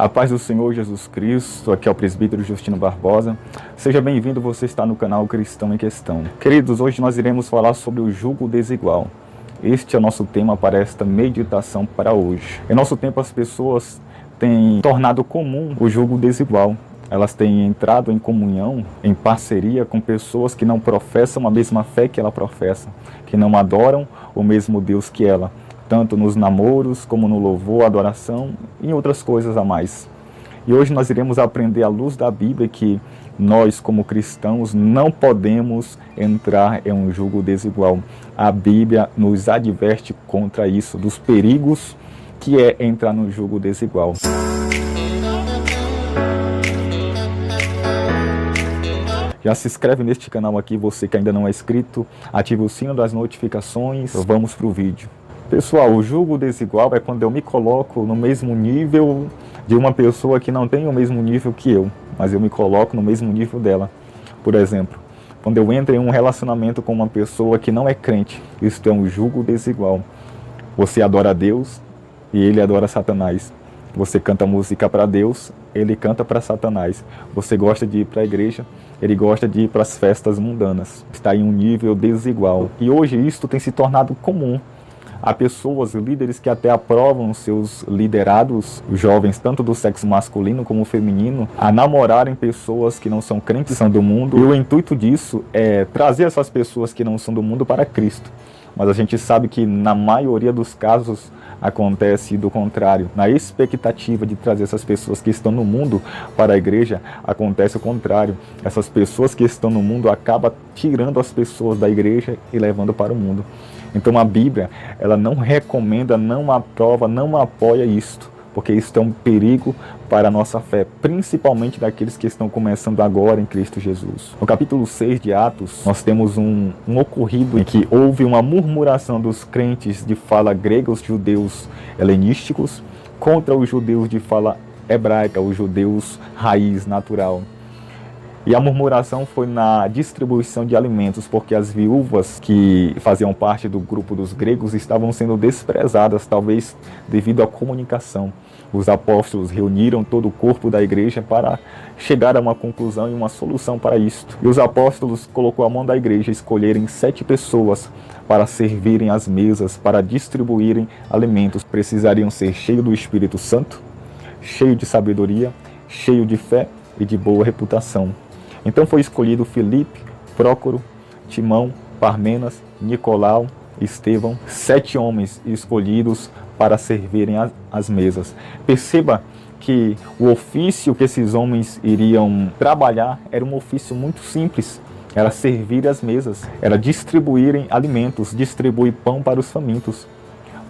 A paz do Senhor Jesus Cristo, aqui é o presbítero Justino Barbosa. Seja bem-vindo, você está no canal Cristão em Questão. Queridos, hoje nós iremos falar sobre o jugo desigual. Este é o nosso tema para esta meditação para hoje. Em nosso tempo, as pessoas têm tornado comum o jugo desigual. Elas têm entrado em comunhão, em parceria com pessoas que não professam a mesma fé que ela professa, que não adoram o mesmo Deus que ela, tanto nos namoros, como no louvor, adoração e outras coisas a mais. E hoje nós iremos aprender à luz da Bíblia que nós, como cristãos, não podemos entrar em um jugo desigual. A Bíblia nos adverte contra isso, dos perigos que é entrar no jugo desigual. Já se inscreve neste canal aqui, você que ainda não é inscrito, ative o sino das notificações, vamos para o vídeo. Pessoal, o jugo desigual é quando eu me coloco no mesmo nível de uma pessoa que não tem o mesmo nível que eu, mas eu me coloco no mesmo nível dela. Por exemplo, quando eu entro em um relacionamento com uma pessoa que não é crente, isso é um jugo desigual. Você adora a Deus e ele adora Satanás. Você canta música para Deus, ele canta para Satanás. Você gosta de ir para a igreja, ele gosta de ir para as festas mundanas. Está em um nível desigual. E hoje isto tem se tornado comum. Há pessoas, líderes, que até aprovam seus liderados, jovens, tanto do sexo masculino como feminino, a namorarem pessoas que não são crentes, são do mundo. E o intuito disso é trazer essas pessoas que não são do mundo para Cristo. Mas a gente sabe que na maioria dos casos acontece do contrário. Na expectativa de trazer essas pessoas que estão no mundo para a igreja, acontece o contrário. Essas pessoas que estão no mundo acabam tirando as pessoas da igreja e levando para o mundo. Então a Bíblia, ela não recomenda, não aprova, não apoia isto, porque isso é um perigo para a nossa fé, principalmente daqueles que estão começando agora em Cristo Jesus. No capítulo 6 de Atos, nós temos um ocorrido em que houve uma murmuração dos crentes de fala grega, os judeus helenísticos, contra os judeus de fala hebraica, os judeus raiz natural. E a murmuração foi na distribuição de alimentos, porque as viúvas que faziam parte do grupo dos gregos estavam sendo desprezadas, talvez devido à comunicação. Os apóstolos reuniram todo o corpo da igreja para chegar a uma conclusão e uma solução para isto. E os apóstolos colocou a mão da igreja escolherem 7 pessoas para servirem as mesas, para distribuírem alimentos. Precisariam ser cheios do Espírito Santo, cheio de sabedoria, cheio de fé e de boa reputação. Então foi escolhido Filipe, Prócoro, Timão, Parmenas, Nicolau, Estevão, 7 homens escolhidos para servirem as mesas. Perceba que o ofício que esses homens iriam trabalhar era um ofício muito simples. Era servir as mesas, era distribuírem alimentos, distribuir pão para os famintos.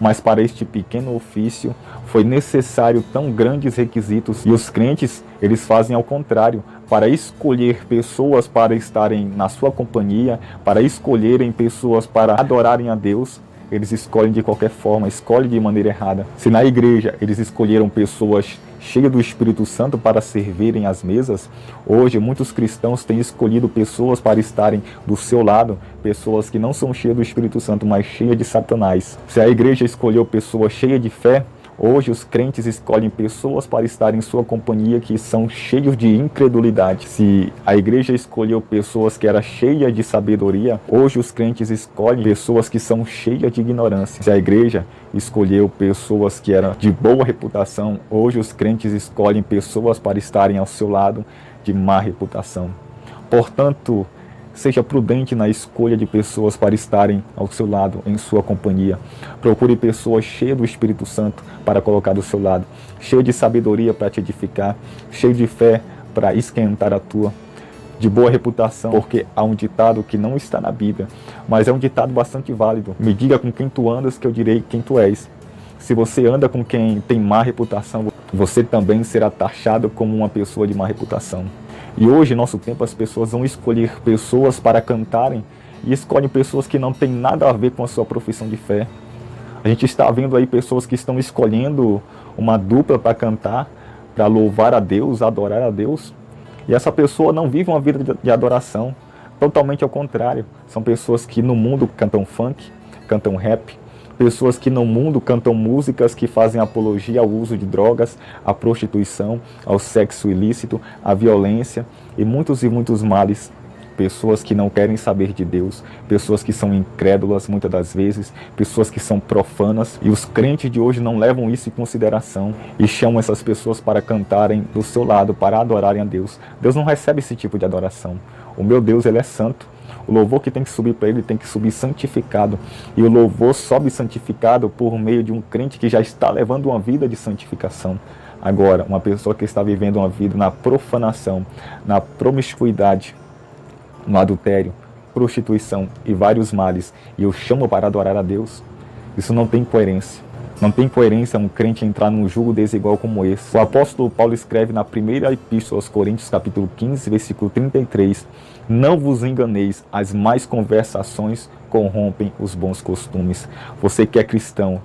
Mas para este pequeno ofício foi necessário tão grandes requisitos. E os crentes, eles fazem ao contrário. Para escolher pessoas para estarem na sua companhia, para escolherem pessoas para adorarem a Deus, eles escolhem de qualquer forma, escolhem de maneira errada. Se na igreja eles escolheram pessoas cheias do Espírito Santo para servirem as mesas, hoje muitos cristãos têm escolhido pessoas para estarem do seu lado, pessoas que não são cheias do Espírito Santo, mas cheias de Satanás. Se a igreja escolheu pessoas cheias de fé, hoje os crentes escolhem pessoas para estar em sua companhia que são cheios de incredulidade. Se a igreja escolheu pessoas que eram cheias de sabedoria, hoje os crentes escolhem pessoas que são cheias de ignorância. Se a igreja escolheu pessoas que eram de boa reputação, hoje os crentes escolhem pessoas para estarem ao seu lado de má reputação. Portanto, seja prudente na escolha de pessoas para estarem ao seu lado, em sua companhia. Procure pessoas cheias do Espírito Santo para colocar do seu lado, cheias de sabedoria para te edificar, cheias de fé para esquentar a tua, de boa reputação, porque há um ditado que não está na Bíblia, mas é um ditado bastante válido. Me diga com quem tu andas que eu direi quem tu és. Se você anda com quem tem má reputação, você também será taxado como uma pessoa de má reputação. E hoje, em nosso tempo, as pessoas vão escolher pessoas para cantarem e escolhem pessoas que não têm nada a ver com a sua profissão de fé. A gente está vendo aí pessoas que estão escolhendo uma dupla para cantar, para louvar a Deus, adorar a Deus. E essa pessoa não vive uma vida de adoração. Totalmente ao contrário. São pessoas que no mundo cantam funk, cantam rap, pessoas que no mundo cantam músicas que fazem apologia ao uso de drogas, à prostituição, ao sexo ilícito, à violência e muitos males. Pessoas que não querem saber de Deus, pessoas que são incrédulas muitas das vezes, pessoas que são profanas, e os crentes de hoje não levam isso em consideração e chamam essas pessoas para cantarem do seu lado, para adorarem a Deus. Deus não recebe esse tipo de adoração. O meu Deus, Ele é santo. O louvor que tem que subir para Ele tem que subir santificado, e o louvor sobe santificado por meio de um crente que já está levando uma vida de santificação. Agora, uma pessoa que está vivendo uma vida na profanação, na promiscuidade, no adultério, prostituição e vários males, e eu chamo para adorar a Deus, isso não tem coerência. Não tem coerência um crente entrar num jugo desigual como esse. O apóstolo Paulo escreve na primeira epístola aos Coríntios, capítulo 15, versículo 33, não vos enganeis, as más conversações corrompem os bons costumes. Você que é cristão,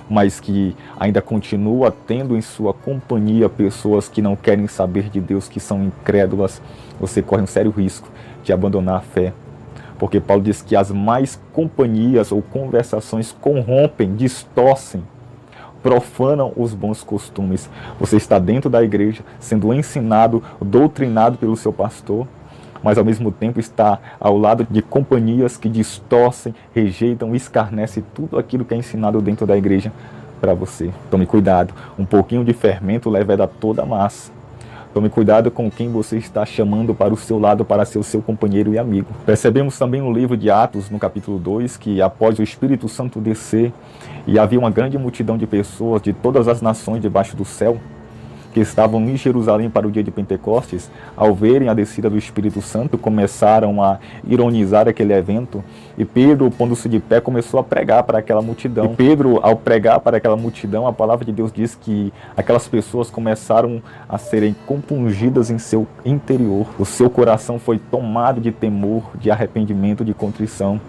mas que ainda continua tendo em sua companhia pessoas que não querem saber de Deus, que são incrédulas, você corre um sério risco de abandonar a fé. Porque Paulo diz que as más companhias ou conversações corrompem, distorcem, profanam os bons costumes. Você está dentro da igreja, sendo ensinado, doutrinado pelo seu pastor, mas ao mesmo tempo está ao lado de companhias que distorcem, rejeitam, escarnecem tudo aquilo que é ensinado dentro da igreja para você. Tome cuidado, um pouquinho de fermento leveda toda a massa. Tome cuidado com quem você está chamando para o seu lado, para ser o seu companheiro e amigo. Percebemos também no livro de Atos, no capítulo 2, que após o Espírito Santo descer, e havia uma grande multidão de pessoas de todas as nações debaixo do céu, que estavam em Jerusalém para o dia de Pentecostes, ao verem a descida do Espírito Santo, começaram a ironizar aquele evento, e Pedro, pondo-se de pé, começou a pregar para aquela multidão. E Pedro, ao pregar para aquela multidão, a palavra de Deus diz que aquelas pessoas começaram a serem compungidas em seu interior. O seu coração foi tomado de temor, de arrependimento, de contrição.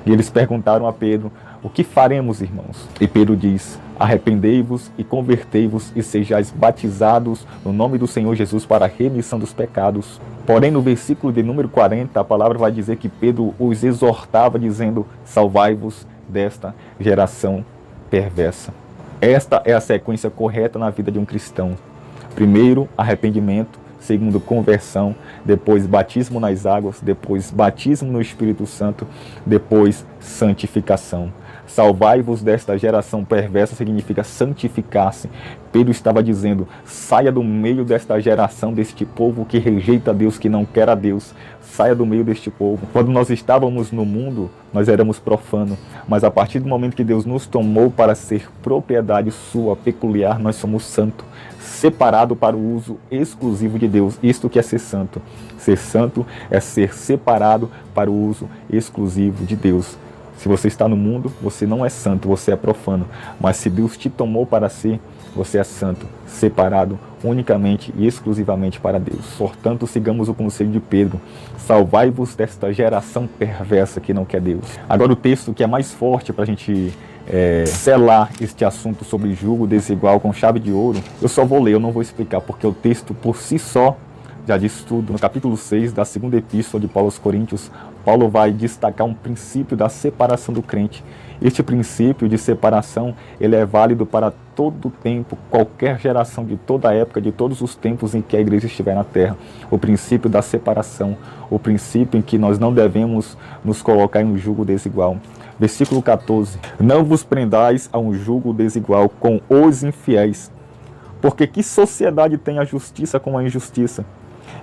E eles perguntaram a Pedro: o que faremos, irmãos? E Pedro diz: arrependei-vos e convertei-vos e sejais batizados no nome do Senhor Jesus para a remissão dos pecados. Porém, no versículo de número 40, a palavra vai dizer que Pedro os exortava dizendo: salvai-vos desta geração perversa. Esta é a sequência correta na vida de um cristão. Primeiro, arrependimento. Segundo, conversão. Depois, batismo nas águas. Depois, batismo no Espírito Santo. Depois, santificação. Salvai-vos desta geração perversa significa santificar-se. Pedro estava dizendo: saia do meio desta geração, deste povo que rejeita Deus, que não quer a Deus. Saia do meio deste povo. Quando nós estávamos no mundo, nós éramos profanos. Mas a partir do momento que Deus nos tomou para ser propriedade sua, peculiar, nós somos santos, separado para o uso exclusivo de Deus. Isto que é ser santo. Ser santo é ser separado para o uso exclusivo de Deus. Se você está no mundo, você não é santo, você é profano. Mas se Deus te tomou para si, você é santo, separado unicamente e exclusivamente para Deus. Portanto, sigamos o conselho de Pedro: salvai-vos desta geração perversa que não quer Deus. Agora o texto que é mais forte para a gente selar este assunto sobre jugo desigual com chave de ouro, eu só vou ler, eu não vou explicar, porque o texto por si só já diz tudo. No capítulo 6 da segunda epístola de Paulo aos Coríntios, Paulo vai destacar um princípio da separação do crente. Este princípio de separação, ele é válido para todo o tempo, qualquer geração, de toda a época, de todos os tempos em que a igreja estiver na terra. O princípio da separação, o princípio em que nós não devemos nos colocar em um jugo desigual. Versículo 14: não vos prendais a um jugo desigual com os infiéis, porque que sociedade tem a justiça com a injustiça?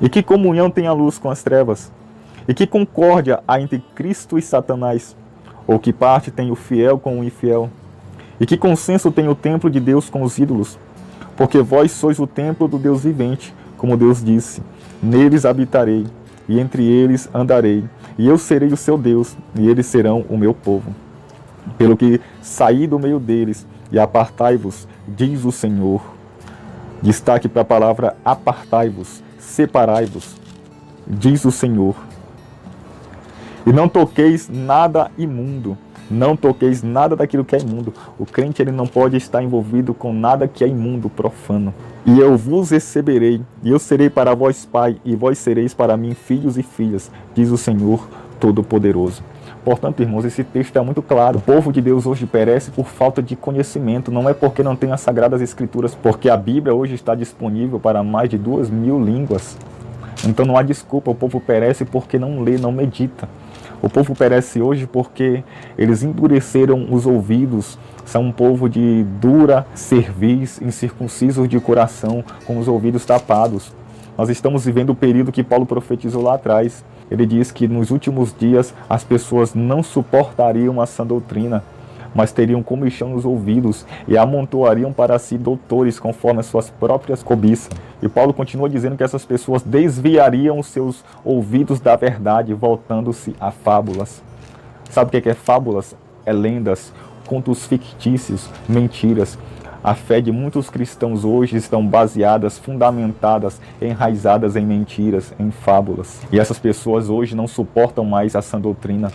E que comunhão tem a luz com as trevas? E que concórdia há entre Cristo e Satanás? Ou que parte tem o fiel com o infiel? E que consenso tem o templo de Deus com os ídolos? Porque vós sois o templo do Deus vivente, como Deus disse: neles habitarei, e entre eles andarei, e eu serei o seu Deus, e eles serão o meu povo. Pelo que saí do meio deles, e apartai-vos, diz o Senhor. Destaque para a palavra apartai-vos, separai-vos, diz o Senhor. E não toqueis nada imundo, não toqueis nada daquilo que é imundo. O crente, ele não pode estar envolvido com nada que é imundo, profano. E eu vos receberei, e eu serei para vós pai, e vós sereis para mim filhos e filhas, diz o Senhor Todo-Poderoso. Portanto, irmãos, esse texto é muito claro. O povo de Deus hoje perece por falta de conhecimento. Não é porque não tem as Sagradas Escrituras, porque a Bíblia hoje está disponível para mais de 2.000 línguas. Então não há desculpa, o povo perece porque não lê, não medita. O povo perece hoje porque eles endureceram os ouvidos, são um povo de dura cerviz, incircuncisos de coração, com os ouvidos tapados. Nós estamos vivendo o período que Paulo profetizou lá atrás. Ele diz que nos últimos dias as pessoas não suportariam a sã doutrina, mas teriam comichão nos ouvidos e amontoariam para si doutores conforme as suas próprias cobiças. E Paulo continua dizendo que essas pessoas desviariam os seus ouvidos da verdade, voltando-se a fábulas. Sabe o que é fábulas? É lendas, contos fictícios, mentiras. A fé de muitos cristãos hoje estão baseadas, fundamentadas, enraizadas em mentiras, em fábulas. E essas pessoas hoje não suportam mais a sã doutrina.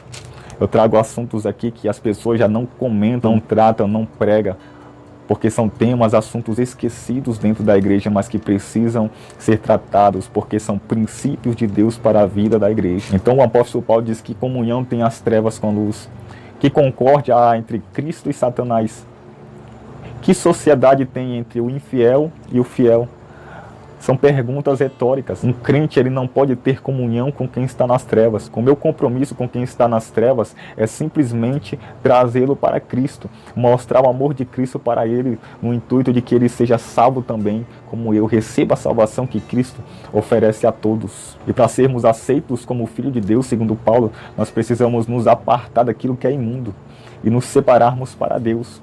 Eu trago assuntos aqui que as pessoas já não comentam, não tratam, não pregam, porque são temas, assuntos esquecidos dentro da igreja, mas que precisam ser tratados, porque são princípios de Deus para a vida da igreja. Então o apóstolo Paulo diz que comunhão tem as trevas com a luz, que concórdia há entre Cristo e Satanás. Que sociedade tem entre o infiel e o fiel? São perguntas retóricas. Um crente ele não pode ter comunhão com quem está nas trevas. O meu compromisso com quem está nas trevas é simplesmente trazê-lo para Cristo, mostrar o amor de Cristo para ele, no intuito de que ele seja salvo também, como eu receba a salvação que Cristo oferece a todos. E para sermos aceitos como filho de Deus, segundo Paulo, nós precisamos nos apartar daquilo que é imundo e nos separarmos para Deus.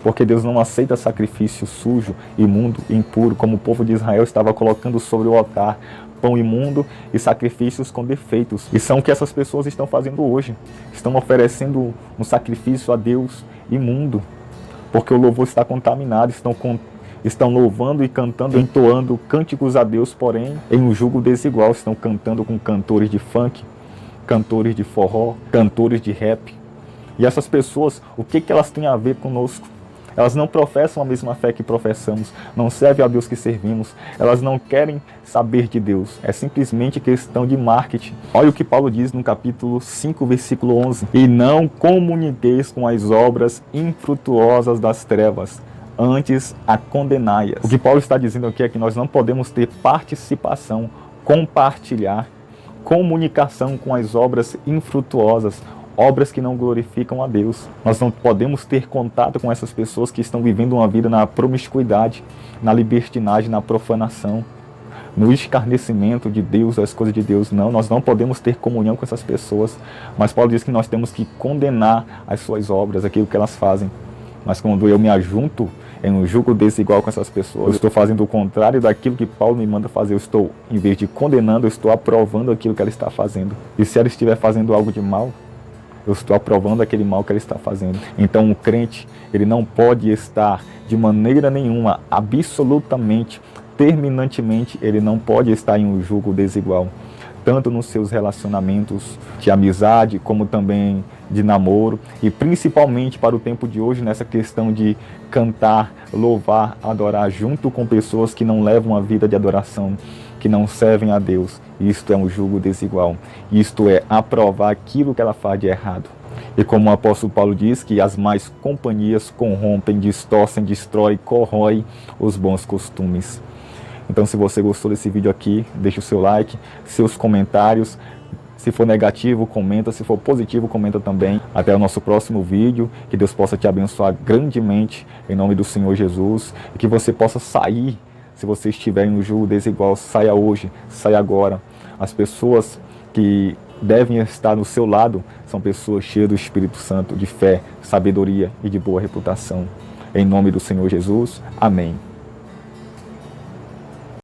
Porque Deus não aceita sacrifício sujo, imundo e impuro, como o povo de Israel estava colocando sobre o altar, pão imundo e sacrifícios com defeitos. E são o que essas pessoas estão fazendo hoje. Estão oferecendo um sacrifício a Deus imundo, porque o louvor está contaminado, estão louvando e cantando, entoando cânticos a Deus, porém em um jugo desigual. Estão cantando com cantores de funk, cantores de forró, cantores de rap. E essas pessoas, o que elas têm a ver conosco? Elas não professam a mesma fé que professamos, não servem ao Deus que servimos, elas não querem saber de Deus, é simplesmente questão de marketing. Olha o que Paulo diz no capítulo 5, versículo 11. E não comuniqueis com as obras infrutuosas das trevas, antes a condenai-as. O que Paulo está dizendo aqui é que nós não podemos ter participação, compartilhar, comunicação com as obras infrutuosas, obras que não glorificam a Deus. Nós não podemos ter contato com essas pessoas que estão vivendo uma vida na promiscuidade, na libertinagem, na profanação, no escarnecimento de Deus, das coisas de Deus. Não, nós não podemos ter comunhão com essas pessoas. Mas Paulo diz que nós temos que condenar as suas obras, aquilo que elas fazem. Mas quando eu me ajunto em um jugo desigual com essas pessoas, eu estou fazendo o contrário daquilo que Paulo me manda fazer. Eu estou, em vez de condenando, eu estou aprovando aquilo que ela está fazendo. E se ela estiver fazendo algo de mal, eu estou aprovando aquele mal que ele está fazendo. Então o crente, ele não pode estar de maneira nenhuma, absolutamente, terminantemente, ele não pode estar em um jugo desigual. Tanto nos seus relacionamentos de amizade, como também de namoro. E principalmente para o tempo de hoje, nessa questão de cantar, louvar, adorar junto com pessoas que não levam a vida de adoração, que não servem a Deus. Isto é um jugo desigual. Isto é aprovar aquilo que ela faz de errado. E como o apóstolo Paulo diz, que as más companhias corrompem, distorcem, destroem, corroem os bons costumes. Então, se você gostou desse vídeo aqui, deixe o seu like, seus comentários. Se for negativo, comenta. Se for positivo, comenta também. Até o nosso próximo vídeo. Que Deus possa te abençoar grandemente, em nome do Senhor Jesus. E que você possa sair. Se você estiver em um jugo desigual, saia hoje, saia agora. As pessoas que devem estar no seu lado são pessoas cheias do Espírito Santo, de fé, sabedoria e de boa reputação. Em nome do Senhor Jesus, amém.